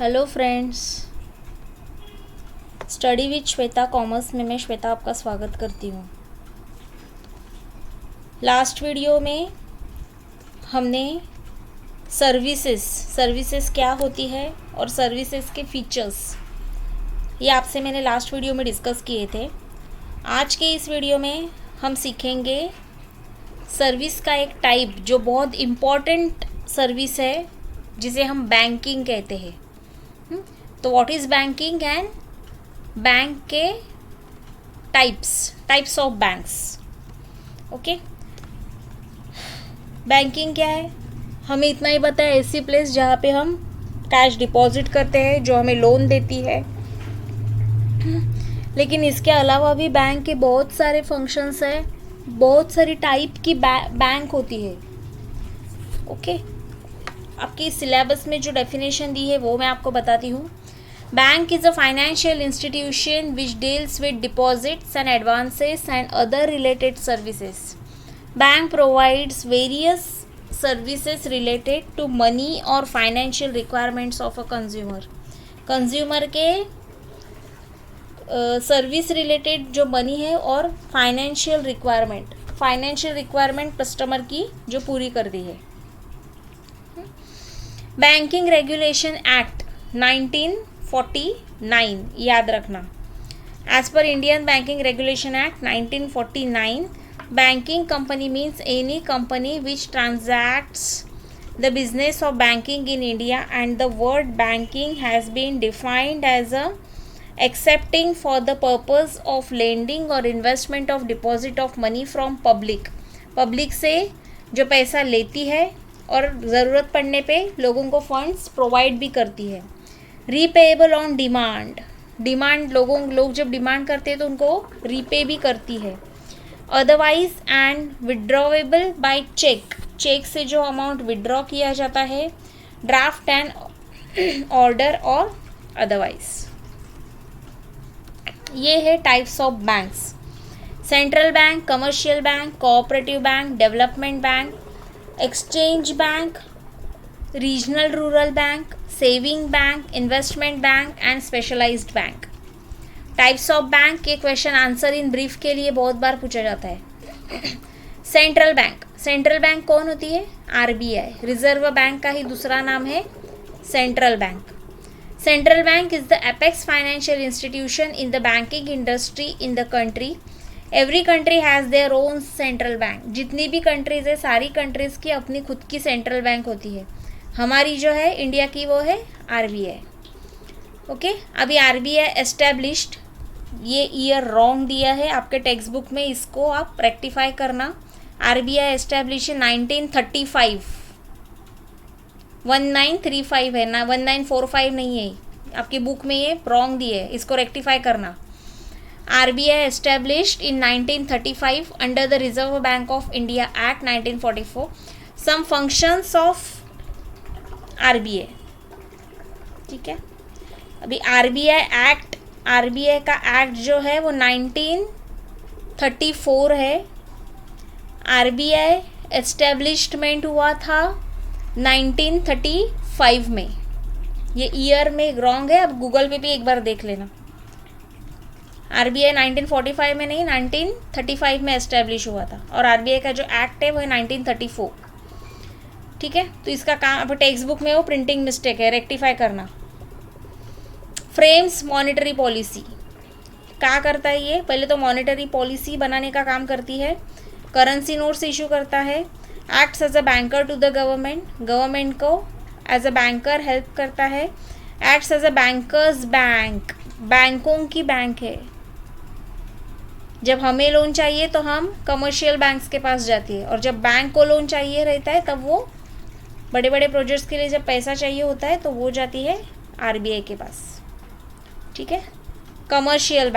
Hello friends, study with Shweta commerce में मैं श्वेता आपका स्वागत करती हूँ। लास्ट वीडियो में हमने सर्विसेज क्या होती है और सर्विसेज के फीचर्स ये आपसे मैंने लास्ट वीडियो में डिस्कस किए थे। आज के इस वीडियो में हम सीखेंगे सर्विस का एक टाइप जो बहुत इम्पॉर्टेंट सर्विस है जिसे हम बैंकिंग कहते हैं। तो what is banking and bank के types of banks. Okay, banking क्या है हमें इतना ही पता है, ऐसी प्लेस जहाँ पे हम कैश डिपॉजिट करते हैं जो हमें लोन देती है। लेकिन इसके अलावा भी बैंक के बहुत सारे फंक्शंस हैं, बहुत सारी टाइप की बैंक होती है। ओके, आपकी सिलेबस में जो डेफिनेशन दी है वो मैं आपको बताती हूँ। Bank is a financial institution which deals with deposits and advances and other related services. Bank provides various services related to money और financial requirements of a consumer के सर्विस रिलेटेड जो मनी है और फाइनेंशियल रिक्वायरमेंट कस्टमर की जो पूरी कर दी है। बैंकिंग रेगुलेशन एक्ट 1949 याद रखना। As per Indian banking regulation act 1949, banking company means any company which transacts the business of banking in India and the word banking has been defined as a accepting for the purpose of lending और investment of deposit of money from public से जो पैसा लेती है और ज़रूरत पड़ने पे लोगों को फंड्स प्रोवाइड भी करती है। रीपेएबल ऑन डिमांड लोग जब डिमांड करते हैं तो उनको रीपे भी करती है। Otherwise and withdrawable by cheque से जो अमाउंट विड्रॉ किया जाता है, ड्राफ्ट एंड ऑर्डर और अदरवाइज। ये है types of banks. Central bank, commercial bank, cooperative bank, development bank, exchange bank, regional rural bank, saving bank, investment bank and specialised bank. Types of bank के question answer in brief के लिए बहुत बार पूछा जाता है। Central bank कौन होती है? आरबीआई, रिजर्व बैंक का ही दूसरा नाम है central bank. Central bank is the apex financial institution in the banking industry in the country. Every country has their own central bank. जितनी भी कंट्रीज़ है, सारी कंट्रीज़ की अपनी खुद की सेंट्रल बैंक होती है। हमारी जो है इंडिया की वो है आरबीआई। ओके, अभी आरबीआई एस्टेब्लिश्ड, ये ईयर रॉन्ग दिया है आपके टेक्स्ट बुक में, इसको आप रेक्टिफाई करना। आरबीआई एस्टेब्लिश 1935, 1935 है ना, 1945 नहीं है आपकी बुक में, ये रॉन्ग दिए है, इसको रेक्टिफाई करना। RBI established in 1935 under the Reserve Bank of India Act 1944. Some functions of RBI, ठीक है। अभी RBI का एक्ट जो है वो 1934 है। RBI एस्टेब्लिशमेंट हुआ था 1935 में। ये ईयर में रॉन्ग है, अब गूगल पे भी एक बार देख लेना। आरबीआई 1945 में नहीं, 1935 में एस्टेब्लिश हुआ था और आरबीआई का जो एक्ट है वो है 1934, ठीक है। तो इसका काम अब टेक्स्ट बुक में वो प्रिंटिंग मिस्टेक है, रेक्टिफाई करना। फ्रेम्स मॉनेटरी पॉलिसी, क्या करता है ये? पहले तो मॉनेटरी पॉलिसी बनाने का काम करती है, करेंसी नोट्स इशू करता है, acts as a banker to the government को एज अ बैंकर हेल्प करता है, acts as a banker's bank, बैंकों की बैंक है। जब हमें लोन चाहिए तो हम कमर्शियल बैंक्स के पास जाती है, और जब बैंक को लोन चाहिए रहता है तब वो बड़े बड़े प्रोजेक्ट्स के लिए जब पैसा चाहिए होता है तो वो जाती है आरबीआई के पास, ठीक है। Commercial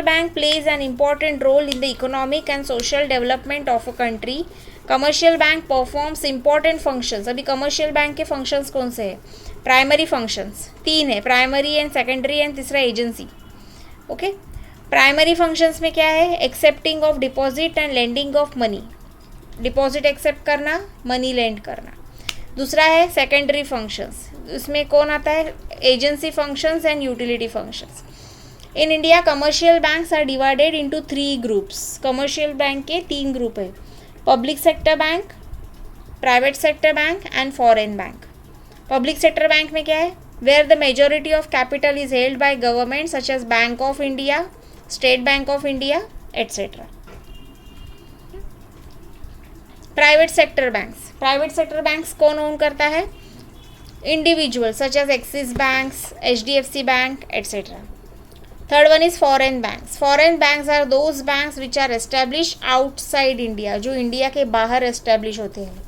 bank plays an important role in the economic and social development of a country. Commercial bank performs important functions. अभी कमर्शियल बैंक के फंक्शंस कौन से हैं? प्राइमरी फंक्शंस 3 है, प्राइमरी एंड सेकेंडरी एंड तीसरा एजेंसी। ओके, प्राइमरी फंक्शंस में क्या है? Accepting of deposit and lending of money. Deposit accept करना, मनी लेंड करना। दूसरा है सेकेंडरी फंक्शंस, इसमें कौन आता है, agency functions and utility functions. In India commercial banks are divided into 3 groups. Commercial bank के 3 ग्रुप है, public sector bank, private sector bank and foreign bank. Public sector bank में क्या है, where the majority of capital is held by government such as Bank of India, State Bank of India etcetera. Private sector banks, private sector banks कौन own करता है, individual such as Axis banks, HDFC bank etcetera. Third one is foreign banks. Foreign banks are those banks which are establish outside India, जो India के बाहर establish होते हैं.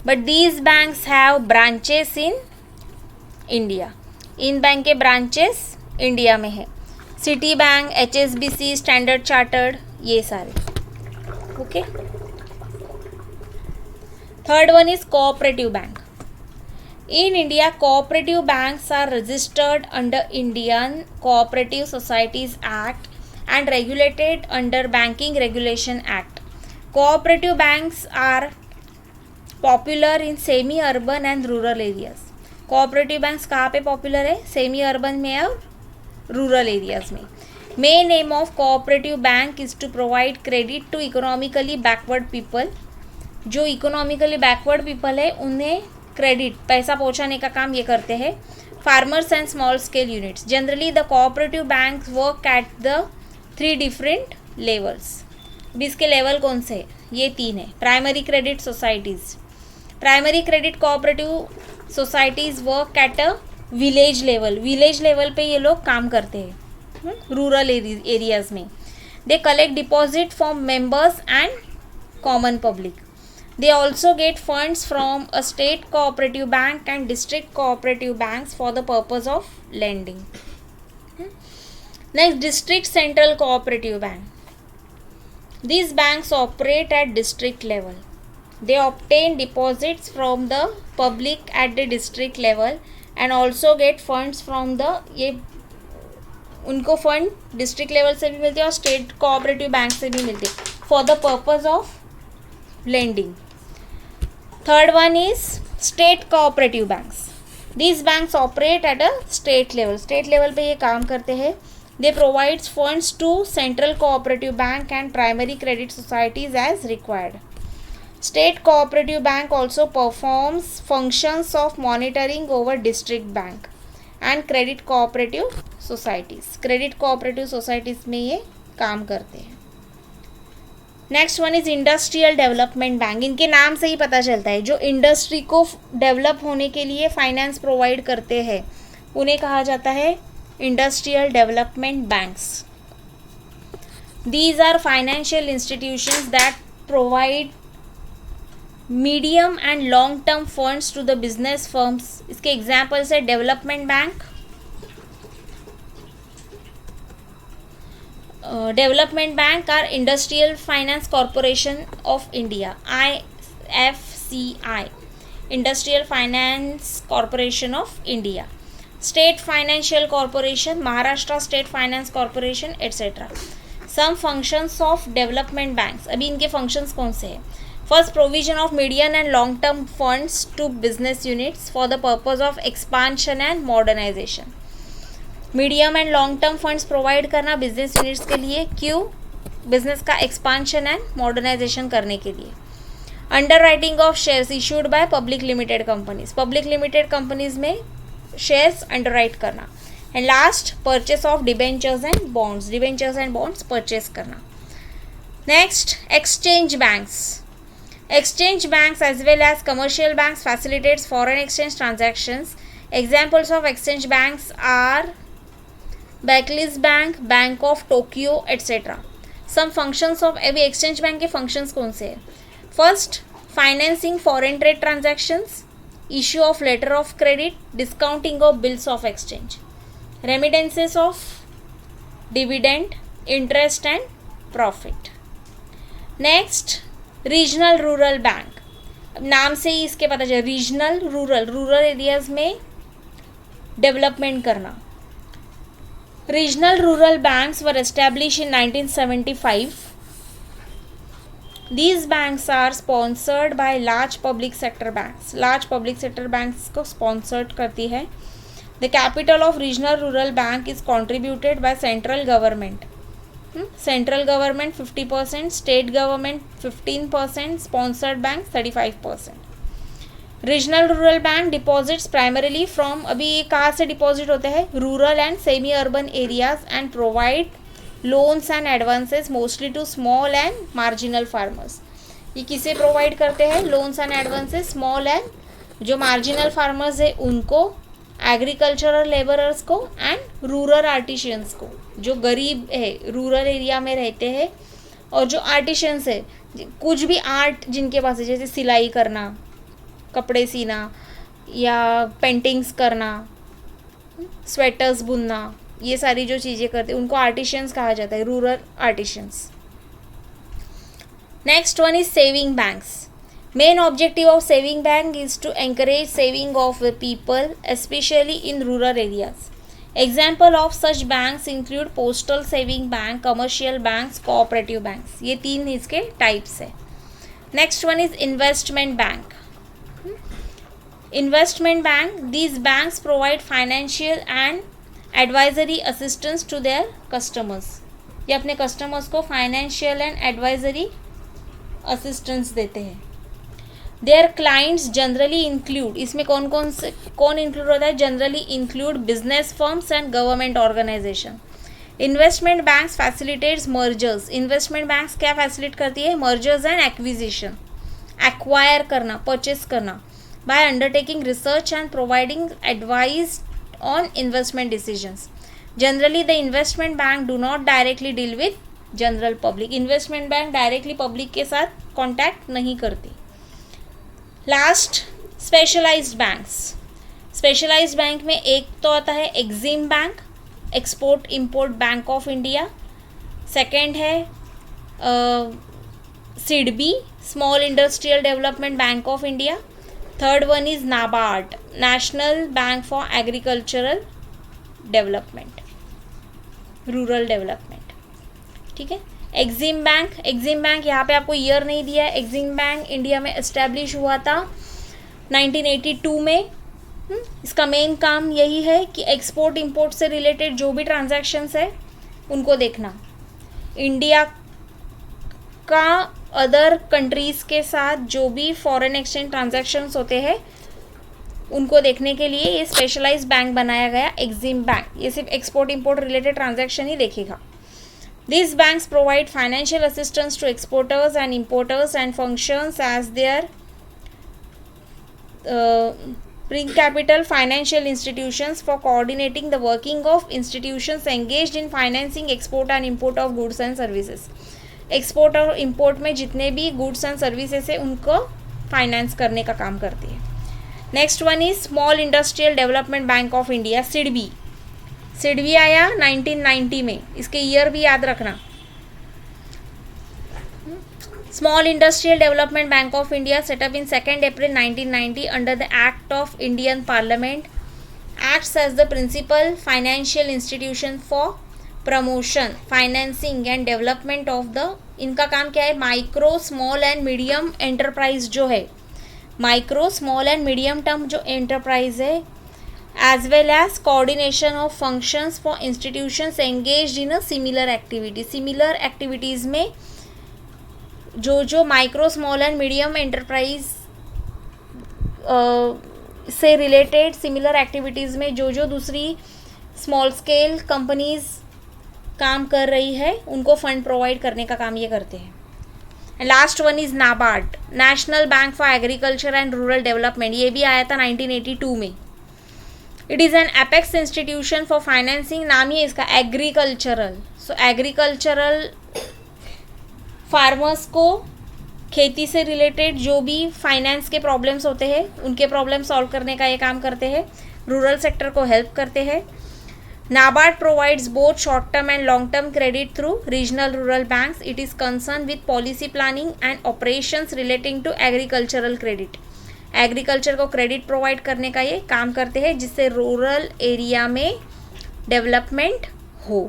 But these banks have branches in India. इन bank के branches India में है. Citi bank, HSBC, Standard Chartered, ये सारे. Okay. Third one is cooperative bank. In India, cooperative banks are registered under Indian Cooperative Societies Act and regulated under Banking Regulation Act. Cooperative banks are popular in semi-urban and rural areas. Cooperative banks कहाँ पे popular है, semi-urban में और rural areas में. Main aim of cooperative bank is to provide credit to economically backward people. जो economically backward people है उन्हें credit, पैसा पहुंचाने का काम ये करते हैं. Farmers and small scale units. Generally the cooperative banks work at the 3 different levels. अभी इसके लेवल कौन से है, ये 3 है. Primary credit societies. Primary credit cooperative societies work at a village level. Village level पे ये लोग काम करते हैं, रूरल एरियाज़ में. They collect deposit from members and common public. They also get funds from a state cooperative bank and district cooperative banks for the purpose of lending. Next, district central cooperative bank. These banks operate at district level. They obtain deposits from the public at the district level and also get funds from the, ये उनको fund district level से भी मिलते हैं और state cooperative bank से भी मिलते हैं for the purpose of lending. Third one is state cooperative banks. These banks operate at a state level. State level पे ये काम करते हैं. They provide funds to central cooperative bank and primary credit societies as required. State cooperative bank also performs functions of monitoring over district bank and credit cooperative societies. Credit cooperative societies में ये काम करते हैं. Next one is industrial development bank. इनके नाम से ही पता चलता है जो इंडस्ट्री को डेवलप होने के लिए फाइनेंस प्रोवाइड करते हैं उन्हें कहा जाता है industrial development banks. These are financial institutions that provide medium and long term funds to the business firms. इसके एग्जाम्पल्स है development bank, development bank are industrial finance corporation of India, IFCI, industrial finance corporation of India. State financial corporation, Maharashtra state finance corporation etcetera. Some functions of development banks. अभी इनके functions कौन से हैं. First, provision of medium and long term funds to business units for the purpose of expansion and modernisation. Medium and long term funds provide करना business units के लिए, क्यों, business का एक्सपांशन एंड मॉडर्नाइजेशन करने के लिए. Underwriting of shares issued by public limited companies. Public limited companies में shares underwrite करना. And last, purchase of debentures and bonds. Debentures and bonds purchase करना. Next, exchange banks. Exchange banks as well as commercial banks facilitates foreign exchange transactions. Examples of exchange banks are Barclays Bank, Bank of Tokyo, etc. Some functions of अभी exchange bank के functions कौन से हैं. First, financing foreign trade transactions, issue of letter of credit, discounting of bills of exchange, remittances of dividend, interest and profit. Next, regional rural bank. नाम से ही इसके पता चले, रीजनल रूरल एरियाज में डेवलपमेंट करना. Regional rural banks were establish in 1975 These banks are sponsored by large public sector banks. Large public sector banks को sponsored करती है. The capital of regional rural bank is contributed by central government. Central government 50%, state government 15%, sponsored bank 35%. Regional rural bank deposits primarily from, अभी ये कहाँ से deposit होते हैं, rural and semi urban areas and provide loans and advances mostly to small and marginal farmers. ये किसे provide करते हैं, loans and advances, small and जो मार्जिनल फार्मर्स है उनको, एग्रीकल्चरल लेबरर्स को एंड रूरल आर्टिशियंस को, जो गरीब है रूरल एरिया में रहते हैं और जो आर्टिशियंस है, कुछ भी आर्ट जिनके पास है, जैसे सिलाई करना, कपड़े सीना या पेंटिंग्स करना, स्वेटर्स बुनना, ये सारी जो चीज़ें करते हैं उनको आर्टिशियंस कहा जाता है, rural artisans. Next one is saving banks. Main objective of saving bank is to encourage saving of the people specially in rural areas. Example of such banks include postal saving bank, commercial banks, cooperative banks. ये तीन इसके types है. Next one is investment bank. Investment bank, these banks provide financial and advisory assistance to their customers. ये अपने customers को financial and advisory assistance देते हैं. Their clients generally include, इसमें कौन इंक्लूड होता है, generally include business firms and government organisation. Investment banks facilitates mergers. Investment banks क्या फैसिलिटेट करती है, मर्जर्स एंड एक्विजिशन, एक्वायर करना, परचेस करना, by undertaking research and providing advice on investment decisions. Generally, the investment bank do not directly deal with general public. Investment bank directly public के साथ contact नहीं करती. Last, specialized banks. Specialized bank में एक तो आता है Exim Bank, Export Import Bank of India. Second है SIDBI, Small Industrial Development Bank of India. Third one is NABARD, national bank for agricultural development, rural development. ठीक है. एग्जिम बैंक, एग्जिम बैंक यहाँ पे आपको ईयर नहीं दिया है. एग्जिम बैंक इंडिया में एस्टेब्लिश हुआ था 1982 में. इसका मेन काम यही है कि एक्सपोर्ट इंपोर्ट से रिलेटेड जो भी ट्रांजैक्शंस है उनको देखना, इंडिया का अदर कंट्रीज़ के साथ जो भी फॉरेन एक्सचेंज ट्रांजैक्शंस होते हैं उनको देखने के लिए ये स्पेशलाइज्ड बैंक बनाया गया, एग्जिम बैंक. ये सिर्फ एक्सपोर्ट इंपोर्ट रिलेटेड ट्रांजैक्शन ही देखेगा. This banks provide financial assistance to exporters and importers and functions as their bring capital financial institutions for coordinating the working of institutions engaged in financing export and import of goods and services. Export और import में जितने भी goods and services है उनको finance करने का काम करती है. Next one is small industrial development bank of India, SIDBI. SIDBI आया 1990 में, इसके ईयर भी याद रखना. Small industrial development bank of India setup in 2 April 1990 under the act of Indian parliament, acts as the principal financial institution for promotion, financing and development of the, इनका काम क्या है, micro small and medium enterprise जो है, micro small and medium term जो enterprise है, as well as coordination of functions for institutions engaged in a similar activity. Similar activities में जो micro small and medium enterprise से related similar activities में जो दूसरी स्मॉल स्केल कंपनीज काम कर रही है उनको फंड प्रोवाइड करने का काम ये करते हैं. Last one is NABARD, national bank for agriculture and rural development. ये भी आया था 1982 में. It is an apex institution for financing, नाम ही है इसका एग्रीकल्चरल. सो एग्रीकल्चरल फार्मर्स को खेती से रिलेटेड जो भी फाइनेंस के प्रॉब्लम्स होते हैं उनके प्रॉब्लम सॉल्व करने का ये काम करते हैं, रूरल सेक्टर को हेल्प करते हैं. NABARD provides both short-term and long-term credit through regional rural banks. It is concerned with policy planning and operations relating to agricultural credit. Agriculture को क्रेडिट प्रोवाइड करने का ये काम करते हैं जिससे रूरल एरिया में डेवलपमेंट हो.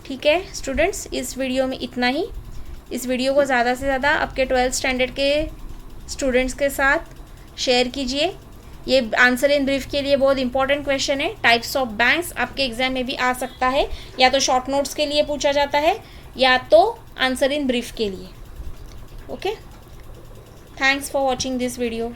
ठीक है स्टूडेंट्स, इस वीडियो में इतना ही. इस वीडियो को ज़्यादा से ज़्यादा आपके 12th स्टैंडर्ड के स्टूडेंट्स के साथ शेयर कीजिए। ये आंसर इन ब्रीफ के लिए बहुत इंपॉर्टेंट क्वेश्चन है। टाइप्स ऑफ बैंक्स आपके एग्जाम में भी आ सकता है, या तो शॉर्ट नोट्स के लिए पूछा जाता है या तो आंसर इन ब्रीफ के लिए। Okay, thanks for watching this video.